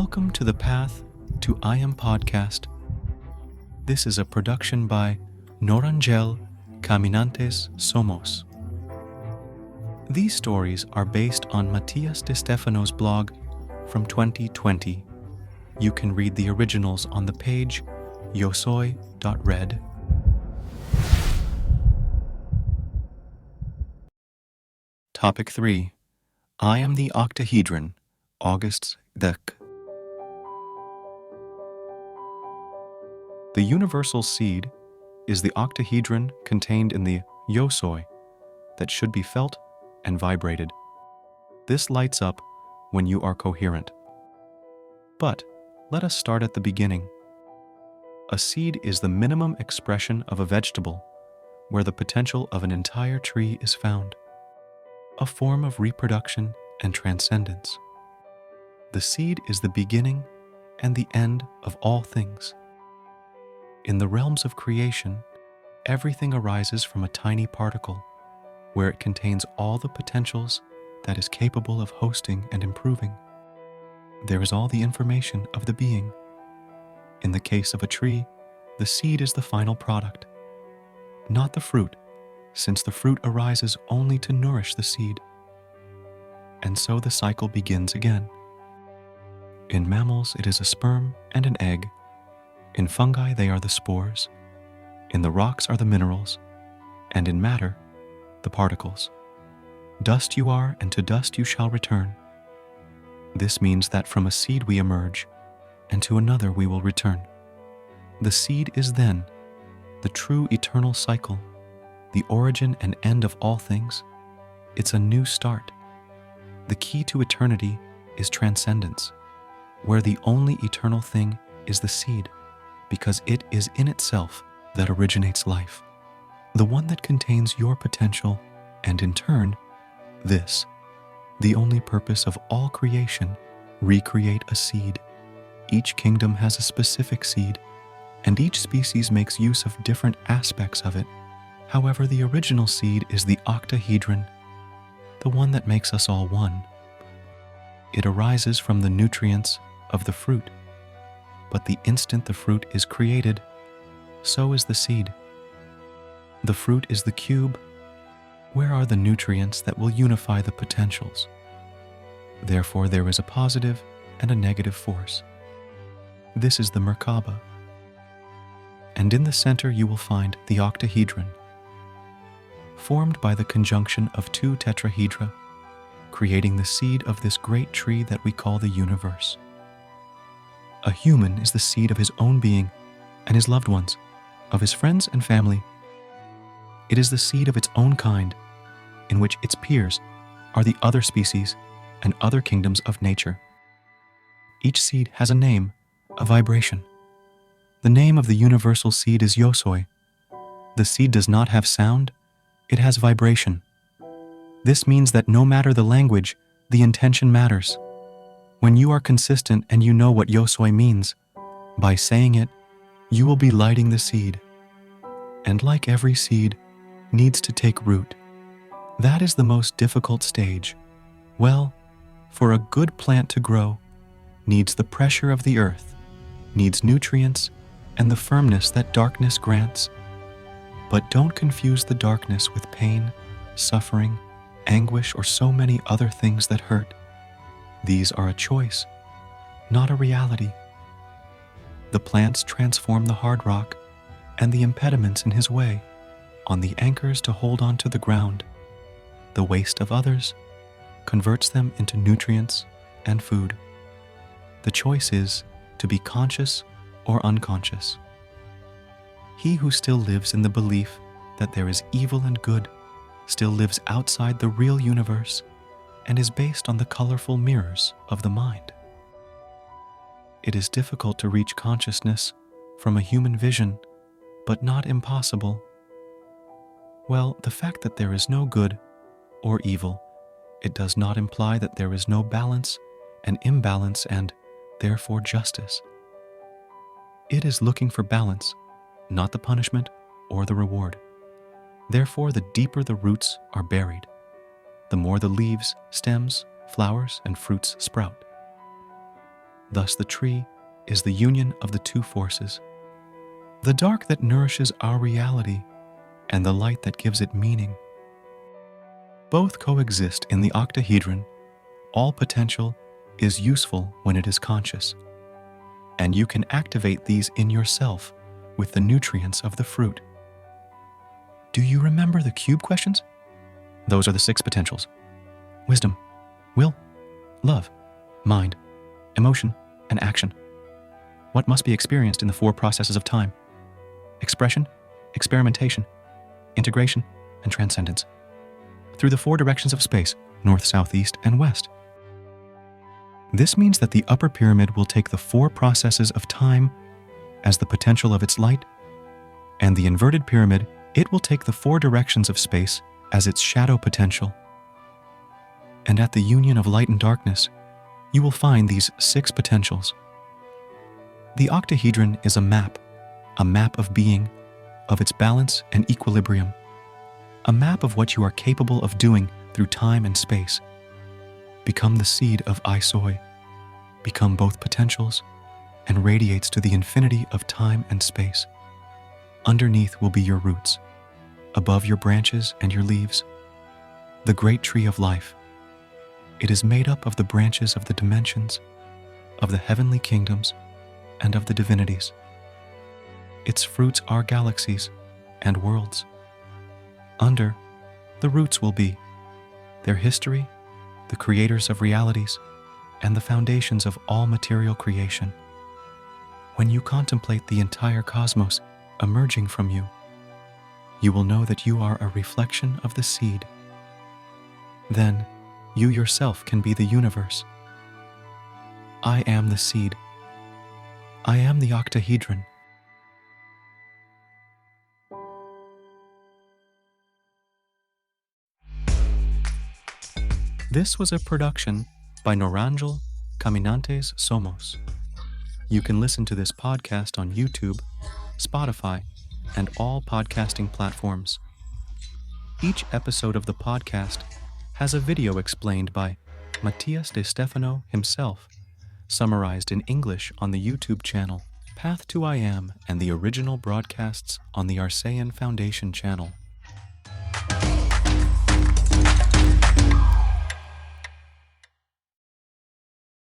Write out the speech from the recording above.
Welcome to the Path to I Am podcast. This is a production by Norangel Caminantes Somos. These stories are based on Matias de Stefano's blog from 2020. You can read the originals on the page YOSOY.red. Topic 3. I Am the Octahedron, August's Dec. The universal seed is the octahedron contained in the YOSOY that should be felt and vibrated. This lights up when you are coherent. But let us start at the beginning. A seed is the minimum expression of a vegetable where the potential of an entire tree is found, a form of reproduction and transcendence. The seed is the beginning and the end of all things. In the realms of creation, everything arises from a tiny particle, where it contains all the potentials that is capable of hosting and improving. There is all the information of the being. In the case of a tree, the seed is the final product, not the fruit, since the fruit arises only to nourish the seed. And so the cycle begins again. In mammals, it is a sperm and an egg. In fungi, they are the spores. In the rocks are the minerals. And in matter, the particles. Dust you are, and to dust you shall return. This means that from a seed we emerge, and to another we will return. The seed is then the true eternal cycle, the origin and end of all things. It's a new start. The key to eternity is transcendence, where the only eternal thing is the seed, because it is in itself that originates life, the one that contains your potential, and in turn, this, the only purpose of all creation, recreate a seed. Each kingdom has a specific seed, and each species makes use of different aspects of it. However, the original seed is the octahedron, the one that makes us all one. It arises from the nutrients of the fruit. But the instant the fruit is created, so is the seed. The fruit is the cube. Where are the nutrients that will unify the potentials? Therefore, there is a positive and a negative force. This is the Merkaba. And in the center you will find the octahedron, formed by the conjunction of two tetrahedra, creating the seed of this great tree that we call the universe. A human is the seed of his own being and his loved ones, of his friends and family. It is the seed of its own kind, in which its peers are the other species and other kingdoms of nature. Each seed has a name, a vibration. The name of the universal seed is YOSOY. The seed does not have sound, it has vibration. This means that no matter the language, the intention matters. When you are consistent and you know what YOSOY means, by saying it, you will be lighting the seed. And like every seed, needs to take root. That is the most difficult stage. Well, for a good plant to grow, needs the pressure of the earth, needs nutrients, and the firmness that darkness grants. But don't confuse the darkness with pain, suffering, anguish, or so many other things that hurt. These are a choice, not a reality. The plants transform the hard rock and the impediments in his way on the anchors to hold on to the ground. The waste of others converts them into nutrients and food. The choice is to be conscious or unconscious. He who still lives in the belief that there is evil and good still lives outside the real universe and is based on the colorful mirrors of the mind. It is difficult to reach consciousness from a human vision, but not impossible. Well, the fact that there is no good or evil, it does not imply that there is no balance and imbalance and, therefore, justice. It is looking for balance, not the punishment or the reward. Therefore, the deeper the roots are buried, the more the leaves, stems, flowers, and fruits sprout. Thus the tree is the union of the two forces, the dark that nourishes our reality and the light that gives it meaning. Both coexist in the octahedron. All potential is useful when it is conscious, and you can activate these in yourself with the nutrients of the fruit. Do you remember the cube questions? Those are the 6 potentials: wisdom, will, love, mind, emotion, and action. What must be experienced in the 4 processes of time? Expression, experimentation, integration, and transcendence. Through the 4 directions of space, north, south, east, and west. This means that the upper pyramid will take the 4 processes of time as the potential of its light, and the inverted pyramid, it will take the 4 directions of space as its shadow potential. And at the union of light and darkness, you will find these 6 potentials. The octahedron is a map of being, of its balance and equilibrium, a map of what you are capable of doing through time and space. Become the seed of YOSOY, become both potentials, and radiates to the infinity of time and space. Underneath will be your roots, above your branches and your leaves, the great tree of life. It is made up of the branches of the dimensions, of the heavenly kingdoms, and of the divinities. Its fruits are galaxies and worlds. Under, the roots will be their history, the creators of realities, and the foundations of all material creation. When you contemplate the entire cosmos emerging from you, you will know that you are a reflection of the seed. Then, you yourself can be the universe. I am the seed. I am the octahedron. This was a production by Norangel Caminantes Somos. You can listen to this podcast on YouTube, Spotify, and all podcasting platforms. Each episode of the podcast has a video explained by Matias de Stefano himself, summarized in English on the YouTube channel Path to I Am, and the original broadcasts on the Arsaean Foundation channel.